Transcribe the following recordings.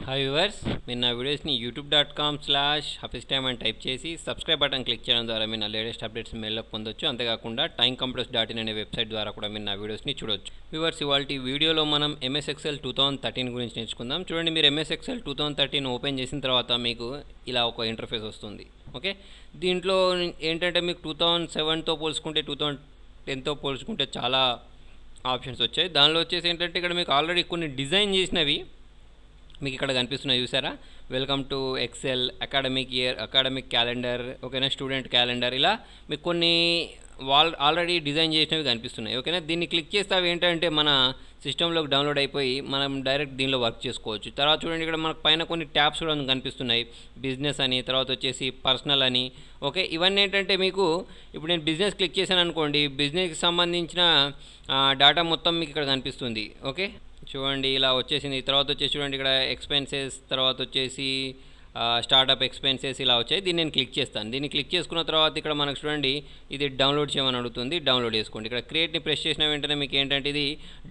Hi viewers, మీరు నా వీడియోస్ని youtube.com/hafiztime అని టైప్ చేసి సబ్స్క్రైబ్ బటన్ క్లిక్ చేయడం ద్వారా మీరు నా లేటెస్ట్ అప్డేట్స్ మెయిల్లో పొందొచ్చు. అంతేకాకుండా timecomputers.in అనే వెబ్సైట్ ద్వారా కూడా మీరు నా వీడియోస్ని చూడొచ్చు. వ్యూవర్స్, ఇవాళ వీడియోలో మనం MS Excel 2013 గురించి నేర్చుకుందాం. చూడండి, మీరు MS Excel 2013 ఓపెన్ చేసిన తర్వాత మీకు ఇలా ఒక ఇంటర్ఫేస్ వస్తుంది. ఓకే, దీంట్లో ఏంటంటే మీకు 2007తో పోల్చుకుంటే 2010తో పోల్చుకుంటే చాలా ఆప్షన్స్ వచ్చాయి. దానిలో వచ్చేసి ఏంటంటే ఇక్కడ మీకు ఆల్రెడీ కొన్ని డిజైన్ చేసినవి మీకు ఇక్కడ కనిపిస్తున్నాయి. చూసారా? Welcome to Excel, academic year, academic calendar, ఓకేనా, స్టూడెంట్ క్యాలెండర్, ఇలా మీకు కొన్ని ఆల్రెడీ డిజైన్ చేసినవి కనిపిస్తున్నాయి. ఓకేనా, దీన్ని క్లిక్ చేస్తే అవి ఏంటంటే మన సిస్టంలోకి డౌన్లోడ్ అయిపోయి మనం డైరెక్ట్ దీనిలో వర్క్ చేసుకోవచ్చు. తర్వాత చూడండి, ఇక్కడ మనకు పైన కొన్ని ట్యాబ్స్ కూడా కనిపిస్తున్నాయి. బిజినెస్ అని, తర్వాత వచ్చేసి పర్సనల్ అని. ఓకే, ఇవన్నీ ఏంటంటే మీకు ఇప్పుడు నేను బిజినెస్ క్లిక్ చేశాను అనుకోండి, బిజినెస్కి సంబంధించిన డేటా మొత్తం మీకు ఇక్కడ కనిపిస్తుంది. ఓకే, చూడండి ఇలా వచ్చేసింది. తర్వాత వచ్చేసి చూడండి ఇక్కడ ఎక్స్పెన్సెస్, తర్వాత వచ్చేసి స్టార్టప్ ఎక్స్పెన్సెస్ ఇలా వచ్చాయి. దీన్ని నేను క్లిక్ చేస్తాను. దీన్ని క్లిక్ చేసుకున్న తర్వాత ఇక్కడ మనకు చూడండి ఇది డౌన్లోడ్ చేయమని అడుగుతుంది. డౌన్లోడ్ చేసుకోండి. ఇక్కడ క్రియేట్ని ప్రెస్ చేసిన వెంటనే మీకు ఏంటంటే ఇది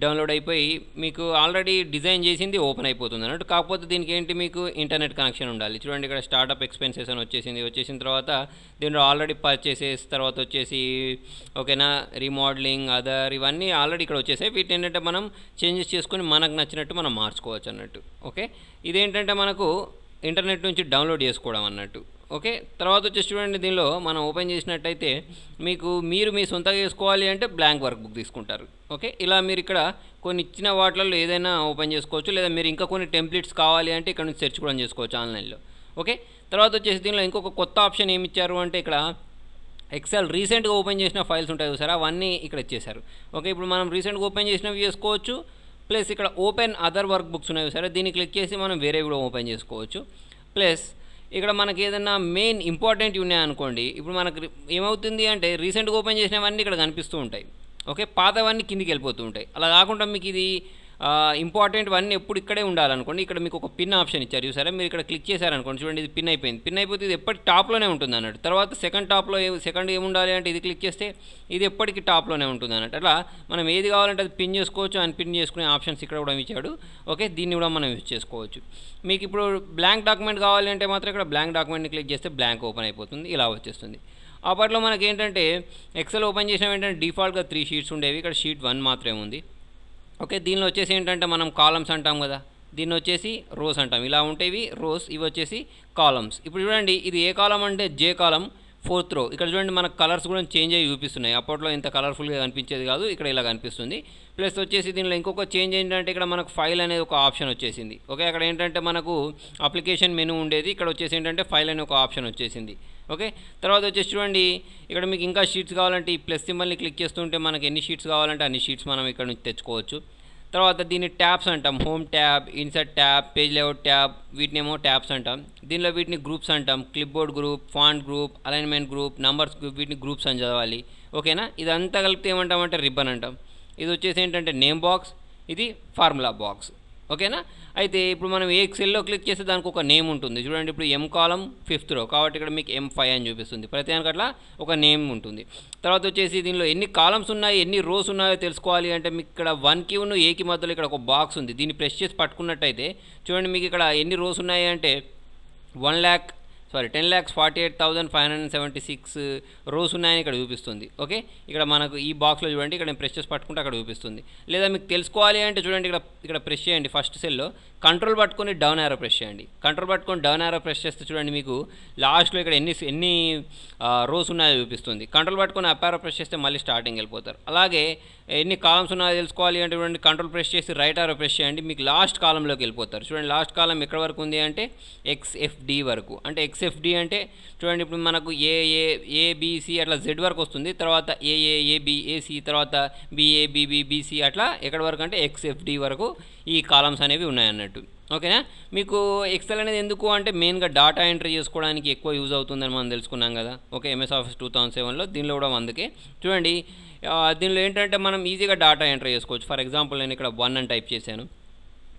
డౌన్లోడ్ అయిపోయి మీకు ఆల్రెడీ డిజైన్ చేసింది ఓపెన్ అయిపోతుంది అన్నట్టు. కాకపోతే దీనికి ఏంటి, మీకు ఇంటర్నెట్ కనెక్షన్ ఉండాలి. చూడండి ఇక్కడ స్టార్టప్ ఎక్స్పెన్సెస్ అని వచ్చేసింది. వచ్చేసిన తర్వాత దీంట్లో ఆల్రెడీ పర్చేసెస్, తర్వాత వచ్చేసి ఓకేనా, రీమోడలింగ్, అదర్, ఇవన్నీ ఆల్రెడీ ఇక్కడ వచ్చేసాయి. వీటిని ఏంటంటే మనం చేంజెస్ చేసుకొని మనకు నచ్చినట్టు మనం మార్చుకోవచ్చు అన్నట్టు. ఓకే, ఇదేంటంటే మనకు ఇంటర్నెట్ నుంచి డౌన్లోడ్ చేసుకోవడం అన్నట్టు. ఓకే, తర్వాత వచ్చేసి చూడండి, దీనిలో మనం ఓపెన్ చేసినట్టయితే మీరు మీ సొంతంగా చేసుకోవాలి అంటే బ్లాంక్ వర్క్ బుక్ తీసుకుంటారు. ఓకే, ఇలా మీరు ఇక్కడ కొన్ని ఇచ్చిన వాటిల్లో ఏదైనా ఓపెన్ చేసుకోవచ్చు, లేదా మీరు ఇంకా కొన్ని టెంప్లెట్స్ కావాలి అంటే ఇక్కడ నుంచి సెర్చ్ కూడా చేసుకోవచ్చు ఆన్లైన్లో. ఓకే, తర్వాత వచ్చేసి దీనిలో ఇంకొక కొత్త ఆప్షన్ ఏమి ఇచ్చారు అంటే ఇక్కడ ఎక్సెల్ రీసెంట్గా ఓపెన్ చేసిన ఫైల్స్ ఉంటాయి చూసారా, అవన్నీ ఇక్కడ ఇచ్చేసారు. ఓకే, ఇప్పుడు మనం రీసెంట్గా ఓపెన్ చేసినవి చేసుకోవచ్చు. ప్లస్ ఇక్కడ ఓపెన్ అదర్ వర్క్ బుక్స్ ఉన్నాయి సరే, దీన్ని క్లిక్ చేసి మనం వేరే కూడా ఓపెన్ చేసుకోవచ్చు. ప్లస్ ఇక్కడ మనకి ఏదైనా మెయిన్ ఇంపార్టెంట్ ఉన్నాయనుకోండి, ఇప్పుడు మనకు ఏమవుతుంది అంటే రీసెంట్గా ఓపెన్ చేసినవన్నీ ఇక్కడ కనిపిస్తూ ఉంటాయి. ఓకే, పాతవన్నీ కిందికి వెళ్ళిపోతూ ఉంటాయి. అలా కాకుండా మీకు ఇది ఇంపార్టెంట్ అన్నీ ఎప్పుడు ఇక్కడే ఉండాలనుకోండి, ఇక్కడ మీకు ఒక పిన్ ఆప్షన్ ఇచ్చారు చూసారా, మీరు ఇక్కడ క్లిక్ చేశారనుకోండి, చూడండి ఇది పిన్ అయిపోయింది. పిన్ అయిపోతే ఇది ఎప్పటికి టాప్లోనే ఉంటుంది అన్నట్టు. తర్వాత సెకండ్ ఏముండాలి అంటే ఇది క్లిక్ చేస్తే ఇది ఎప్పటికీ టాప్లోనే ఉంటుంది అన్నట్టు. అట్లా మనం ఏది కావాలంటే అది పిన్ చేసుకోవచ్చు. అన్పిన్ చేసుకునే ఆప్షన్స్ ఇక్కడ కూడా ఇచ్చాడు. ఓకే, దీన్ని కూడా మనం యూజ్ చేసుకోవచ్చు. మీకు ఇప్పుడు బ్లాంక్ డాక్యుమెంట్ కావాలి అంటే మాత్రం ఇక్కడ బ్లాంక్ డాక్యుమెంట్ని క్లిక్ చేస్తే బ్లాంక్ ఓపెన్ అయిపోతుంది, ఇలా వచ్చేస్తుంది. అప్పట్లో మనకి ఏంటంటే ఎక్సెల్ ఓపెన్ చేసిన వెంటనే డిఫాల్ట్గా 3 షీట్స్ ఉండేవి, ఇక్కడ షీట్ 1 మాత్రమే ఉంది. ఓకే, దీనిలో వచ్చేసి ఏంటంటే మనం కాలమ్స్ అంటాం కదా, దీన్ని వచ్చేసి రోస్ అంటాం. ఇలా ఉంటాయి రోస్, ఇవి వచ్చేసి కాలమ్స్. ఇప్పుడు చూడండి ఇది ఏ కాలం అంటే జే కాలం, 4th రో. ఇక్కడ చూడండి మనకు కలర్స్ కూడా చేంజ్ అయ్యి చూపిస్తున్నాయి. అప్పట్లో ఇంత కలర్ఫుల్గా కనిపించేది కాదు, ఇక్కడ ఇలా కనిపిస్తుంది. ప్లస్ వచ్చేసి దీనిలో ఇంకొక చేంజ్ ఏంటంటే ఇక్కడ మనకు ఫైల్ అనేది ఒక ఆప్షన్ వచ్చేసింది. ఓకే, అక్కడ ఏంటంటే మనకు అప్లికేషన్ మెనూ ఉండేది, ఇక్కడ వచ్చేసి ఏంటంటే ఫైల్ అనే ఒక ఆప్షన్ వచ్చేసింది. ఓకే, తర్వాత వచ్చేసి చూడండి ఇక్కడ మీకు ఇంకా షీట్స్ కావాలంటే ఈ ప్లస్ సింబల్ని క్లిక్ చేస్తుంటే మనకి ఎన్ని షీట్స్ కావాలంటే అన్ని షీట్స్ మనం ఇక్కడ నుంచి తెచ్చుకోవచ్చు. తర్వాత దీన్ని ట్యాబ్స్ అంటాం. Home tab, insert tab, page layout tab, వీటినేమో ట్యాబ్స్ అంటాం. దీనిలో వీటిని గ్రూప్స్ అంటాం. Clipboard group, font group, alignment group, numbers group, వీటిని గ్రూప్స్ అని చదవాలి. ఓకేనా, ఇదంతా కలిపితే ఏమంటామంటే రిబ్బన్ అంటాం. ఇది వచ్చేసి ఏంటంటే నేమ్ బాక్స్, ఇది ఫార్ములా బాక్స్. ఓకేనా, అయితే ఇప్పుడు మనం ఏ సెల్లో క్లిక్ చేస్తే దానికి ఒక నేమ్ ఉంటుంది. చూడండి ఇప్పుడు M కాలం 5th రో కాబట్టి ఇక్కడ మీకు M5 అని చూపిస్తుంది. ప్రతి దానికి అట్లా ఒక నేమ్ ఉంటుంది. తర్వాత వచ్చేసి దీనిలో ఎన్ని కాలమ్స్ ఉన్నాయి, ఎన్ని రోస్ ఉన్నాయో తెలుసుకోవాలి అంటే మీకు ఇక్కడ 1కి Aకి మధ్యలో ఇక్కడ ఒక బాక్స్ ఉంది. దీన్ని ప్రెస్ చేసి పట్టుకున్నట్టయితే చూడండి మీకు ఇక్కడ ఎన్ని రోస్ ఉన్నాయి అంటే 10,48,576 రోస్ ఉన్నాయని ఇక్కడ చూపిస్తుంది. ఓకే, ఇక్కడ మనకు ఈ బాక్స్లో చూడండి, ఇక్కడ నేను ప్రెస్ చేసి పట్టుకుంటే అక్కడ చూపిస్తుంది. లేదా మీకు తెలుసుకోవాలి అంటే చూడండి ఇక్కడ ప్రెస్ చేయండి. ఫస్ట్ సెల్లో కంట్రోల్ పట్టుకొని డౌన్ యారో ప్రెస్ చేయండి. కంట్రోల్ పట్టుకొని డౌన్ యారో ప్రెస్ చేస్తే చూడండి మీకు లాస్ట్లో ఇక్కడ ఎన్ని రోస్ ఉన్నాయో చూపిస్తుంది. కంట్రోల్ పట్టుకొని అప్ యారో ప్రెస్ చేస్తే మళ్ళీ స్టార్టింగ్ వెళ్ళిపోతారు. అలాగే ఎన్ని కాలమ్స్ ఉన్నాయో తెలుసుకోవాలి అంటే చూడండి కంట్రోల్ ప్రెస్ చేసి రైట్ యారో ప్రెస్ చేయండి, మీకు లాస్ట్ కాలంలోకి వెళ్ళిపోతారు. చూడండి లాస్ట్ కాలం ఎక్కడ వరకు ఉంది అంటే XFD వరకు. అంటే XFD అంటే చూడండి ఇప్పుడు మనకు ABC అట్లా Z వరకు వస్తుంది. తర్వాత AA AB AC తర్వాత BA BB BC అట్లా ఎక్కడ వరకు అంటే XFD వరకు ఈ కాలమ్స్ అనేవి ఉన్నాయన్నట్టు. ఓకేనా, మీకు ఎక్సెల్ అనేది ఎందుకు అంటే మెయిన్గా డాటా ఎంట్రీ చేసుకోవడానికి ఎక్కువ యూజ్ అవుతుందని మనం తెలుసుకున్నాం కదా. ఓకే, MS Office 2007లో దీనిలో కూడా అందుకే చూడండి దీనిలో ఏంటంటే మనం ఈజీగా డాటా ఎంట్రీ చేసుకోవచ్చు. ఫర్ ఎగ్జాంపుల్ నేను ఇక్కడ 1 అని టైప్ చేశాను,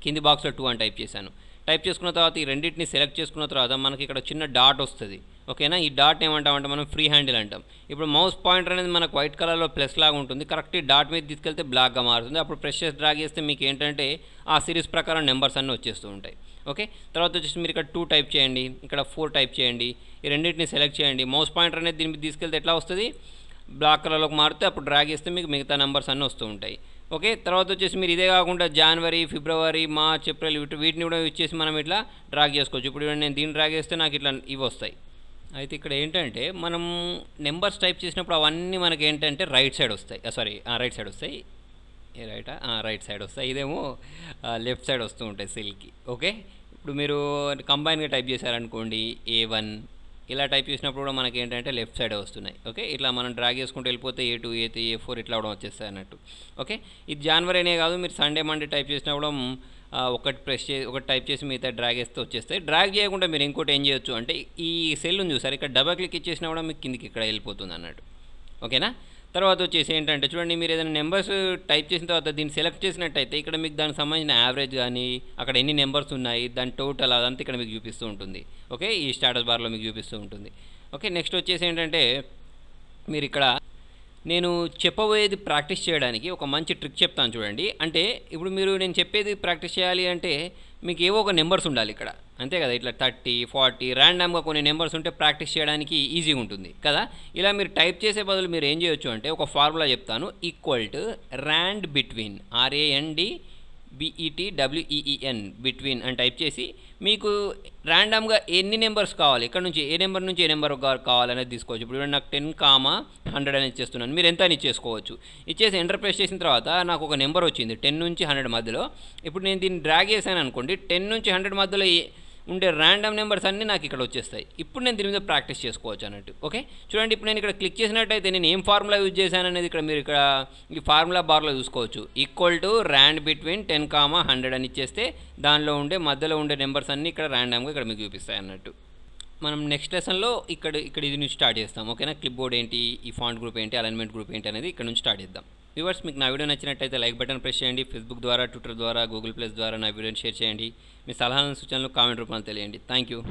కింది బాక్స్లో 2 అని టైప్ చేశాను. టైప్ చేసుకున్న తర్వాత ఈ రెండింటిని సెలెక్ట్ చేసుకున్న తర్వాత మనకి ఇక్కడ చిన్న డాట్ వస్తుంది. ఓకేనా, ఈ డాట్ ఏమంటామంటే మనం ఫ్రీ హ్యాండిల్ అంటాం. ఇప్పుడు మౌస్ పాయింటర్ అనేది మనకు వైట్ కలర్లో ప్లస్ లాగా ఉంటుంది, కరెక్ట్ ఈ డాట్ మీద తీసుకెళ్తే బ్లాక్గా మారుతుంది. అప్పుడు ప్రెస్ చేసి డ్రాగ్ చేస్తే మీకు ఏంటంటే ఆ సిరీస్ ప్రకారం నెంబర్స్ అన్నీ వచ్చేస్తూ ఉంటాయి. ఓకే, తర్వాత వచ్చేసి మీరు ఇక్కడ 2 టైప్ చేయండి, ఇక్కడ 4 టైప్ చేయండి, ఈ రెండింటిని సెలెక్ట్ చేయండి. మౌస్ పాయింటర్ అనేది దీని మీద తీసుకెళ్తే ఎట్లా వస్తుంది, బ్లాక్ కలర్లోకి మారితే అప్పుడు డ్రాగ్ చేస్తే మీకు మిగతా నెంబర్స్ అన్నీ వస్తూ ఉంటాయి. ఓకే, తర్వాత వచ్చేసి మీరు ఇదే కాకుండా జనవరి, ఫిబ్రవరి, మార్చ్, ఏప్రిల్ వీటిని కూడా యూజ్ చేసి మనం ఇట్లా డ్రాగ్ చేసుకోవచ్చు. ఇప్పుడు నేను దీన్ని డ్రాగ్ చేస్తే నాకు ఇట్లా ఇవి వస్తాయి. అయితే ఇక్కడ ఏంటంటే మనం నెంబర్స్ టైప్ చేసినప్పుడు అవన్నీ మనకి ఏంటంటే రైట్ సైడ్ వస్తాయి, రైట్ సైడ్ వస్తాయి, రైట్ సైడ్ వస్తాయి. ఇదేమో లెఫ్ట్ సైడ్ వస్తూ ఉంటాయి సెల్కి. ఓకే, ఇప్పుడు మీరు కంబైన్గా టైప్ చేశారనుకోండి A1 ఇలా టైప్ చేసినప్పుడు కూడా మనకి ఏంటంటే లెఫ్ట్ సైడ్ వస్తున్నాయి. ఓకే, ఇట్లా మనం డ్రాగ్ చేసుకుంటూ వెళ్ళిపోతే A2, A3, A4 ఇట్లా కూడా వచ్చేస్తాయి అన్నట్టు. ఓకే, ఇది జనవరి అనే కాదు, మీరు సండే మండే టైప్ చేసినా కూడా ఒకటి టైప్ చేసి మిగతా డ్రాగ్ చేస్తే వచ్చేస్తాయి. డ్రాగ్ చేయకుండా మీరు ఇంకోటి ఏం చేయొచ్చు అంటే ఈ సెల్ ఉంది చూసారు, ఇక్కడ డబల్ క్లిక్ ఇచ్చేసినా కూడా మీకు కిందికి ఇక్కడ వెళ్ళిపోతుంది అన్నట్టు. ఓకేనా, తర్వాత వచ్చేసి ఏంటంటే చూడండి, మీరు ఏదైనా నెంబర్స్ టైప్ చేసిన తర్వాత దీన్ని సెలెక్ట్ చేసినట్టయితే ఇక్కడ మీకు దానికి సంబంధించిన యావరేజ్ కానీ అక్కడ ఎన్ని నెంబర్స్ ఉన్నాయి దాని టోటల్ అదంతా ఇక్కడ మీకు చూపిస్తూ ఉంటుంది. ఓకే, ఈ స్టాటస్ బార్లో మీకు చూపిస్తూ ఉంటుంది. ఓకే, నెక్స్ట్ వచ్చేసి ఏంటంటే మీరు ఇక్కడ నేను చెప్పబోయేది ప్రాక్టీస్ చేయడానికి ఒక మంచి ట్రిక్ చెప్తాను చూడండి. అంటే ఇప్పుడు నేను చెప్పేది ప్రాక్టీస్ చేయాలి అంటే మీకు ఏవో ఒక నెంబర్స్ ఉండాలి ఇక్కడ, అంతే కదా. ఇట్లా 30, 40 ర్యాండమ్గా కొన్ని నెంబర్స్ ఉంటే ప్రాక్టీస్ చేయడానికి ఈజీగా ఉంటుంది కదా. ఇలా మీరు టైప్ చేసే బదులు మీరు ఏం చేయొచ్చు అంటే ఒక ఫార్ములా చెప్తాను, equal to rand between, RANDBETWEEN between అని టైప్ చేసి మీకు ర్యాండమ్గా ఎన్ని నెంబర్స్ కావాలి, ఇక్కడ నుంచి ఏ నెంబర్ నుంచి ఏ నెంబర్ కావాలనేది తీసుకోవచ్చు. ఇప్పుడు నాకు 10,100 అని ఇచ్చేస్తున్నాను, మీరు ఎంత అని ఇచ్చేసుకోవచ్చు. ఇచ్చేసి ఎంటర్ ప్రెస్ చేసిన తర్వాత నాకు ఒక నెంబర్ వచ్చింది 10 నుంచి 100 మధ్యలో. ఇప్పుడు నేను దీన్ని డ్రాగ్ చేశాను అనుకోండి, 10 నుంచి 100 మధ్యలో ఉండే ర్యాండమ్ నెంబర్స్ అన్నీ నాకు ఇక్కడ వచ్చేస్తాయి. ఇప్పుడు నేను దీని మీద ప్రాక్టీస్ చేసుకోవచ్చు అన్నట్టు. ఓకే, చూడండి, ఇప్పుడు నేను ఇక్కడ క్లిక్ చేసినట్టయితే నేను ఏం ఫార్ములా యూజ్ చేశాను అనేది ఇక్కడ మీరు ఇక్కడ ఈ ఫార్ములా బార్లో చూసుకోవచ్చు. ఈక్వల్ టు ర్యాండ్ బిట్వీన్ 10,100 అని ఇచ్చేస్తే దానిలో ఉండే మధ్యలో ఉండే నెంబర్స్ అన్నీ ఇక్కడ ర్యాండమ్గా ఇక్కడ మీకు చూపిస్తాయి అన్నట్టు. మనం నెక్స్ట్ లెసన్లో ఇక్కడ ఇది నుంచి స్టార్ట్ చేస్తాం. ఓకేనా, క్లిప్ బోర్డ్ ఏంటి, ఈ ఫాంట్ గ్రూప్ ఏంటి, అలైన్మెంట్ గ్రూప్ ఏంటి అనేది ఇక్కడ నుంచి స్టార్ట్ చేద్దాం. వ్యూవర్స్, మీకు నా వీడియో నచ్చినట్టయితే లైక్ బటన్ ప్రెస్ చేయండి. ఫేస్బుక్ ద్వారా, ట్విట్టర్ ద్వారా, గూగుల్ ప్లస్ ద్వారా నా వీడియోని షేర్ చేయండి. మీ సలహాలను సూచనలు కామెంట్ రూపంలో తెలియండి. Thank you.